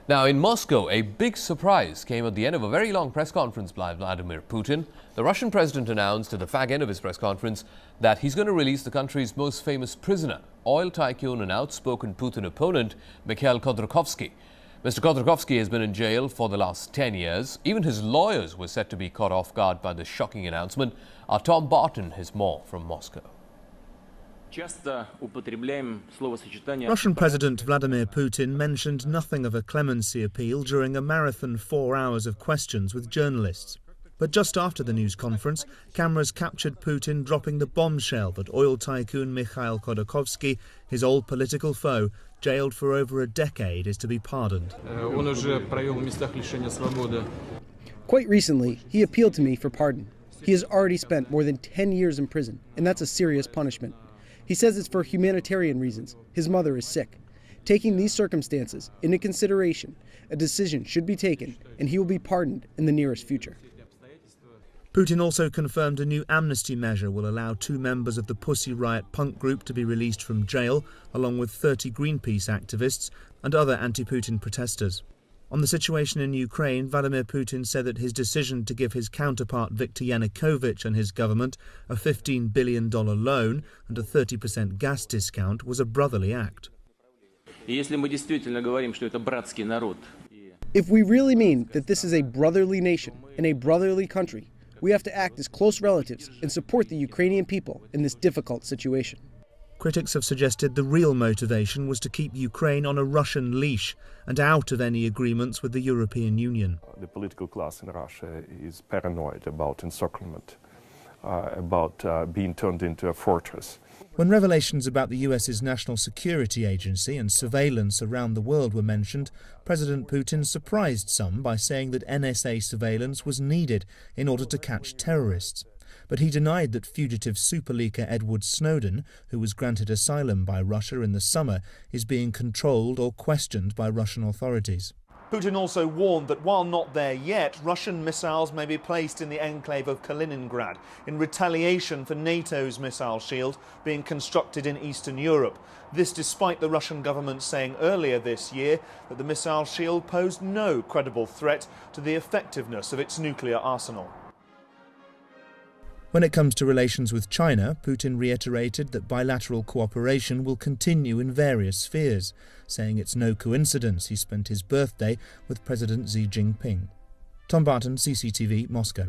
Now, in Moscow, a big surprise came at the end of a very long press conference by Vladimir Putin. The Russian president announced at the fag end of his press conference that he's going to release the country's most famous prisoner, oil tycoon and outspoken Putin opponent, Mikhail Khodorkovsky. Mr. Khodorkovsky has been in jail for the last 10 years. Even his lawyers were said to be caught off guard by this shocking announcement. Our Tom Barton has more from Moscow. Russian President Vladimir Putin mentioned nothing of a clemency appeal during a marathon 4 hours of questions with journalists. But just after the news conference, cameras captured Putin dropping the bombshell that oil tycoon Mikhail Khodorkovsky, his old political foe, jailed for over a decade, is to be pardoned. Quite recently, he appealed to me for pardon. He has already spent more than 10 years in prison, and that's a serious punishment. He says it's for humanitarian reasons. His mother is sick. Taking these circumstances into consideration, a decision should be taken, and he will be pardoned in the nearest future. Putin also confirmed a new amnesty measure will allow 2 members of the Pussy Riot punk group to be released from jail, along with 30 Greenpeace activists and other anti-Putin protesters. On the situation in Ukraine, Vladimir Putin said that his decision to give his counterpart Viktor Yanukovych and his government a $15 billion loan and a 30% gas discount was a brotherly act. If we really mean that this is a brotherly nation and a brotherly country, we have to act as close relatives and support the Ukrainian people in this difficult situation. Critics have suggested the real motivation was to keep Ukraine on a Russian leash and out of any agreements with the European Union. The political class in Russia is paranoid about encirclement, about being turned into a fortress. When revelations about the US's National Security Agency and surveillance around the world were mentioned, President Putin surprised some by saying that NSA surveillance was needed in order to catch terrorists. But he denied that fugitive super-leaker Edward Snowden, who was granted asylum by Russia in the summer, is being controlled or questioned by Russian authorities. Putin also warned that while not there yet, Russian missiles may be placed in the enclave of Kaliningrad in retaliation for NATO's missile shield being constructed in Eastern Europe. This despite the Russian government saying earlier this year that the missile shield posed no credible threat to the effectiveness of its nuclear arsenal. When it comes to relations with China, Putin reiterated that bilateral cooperation will continue in various spheres, saying it's no coincidence he spent his birthday with President Xi Jinping. Tom Barton, CCTV, Moscow.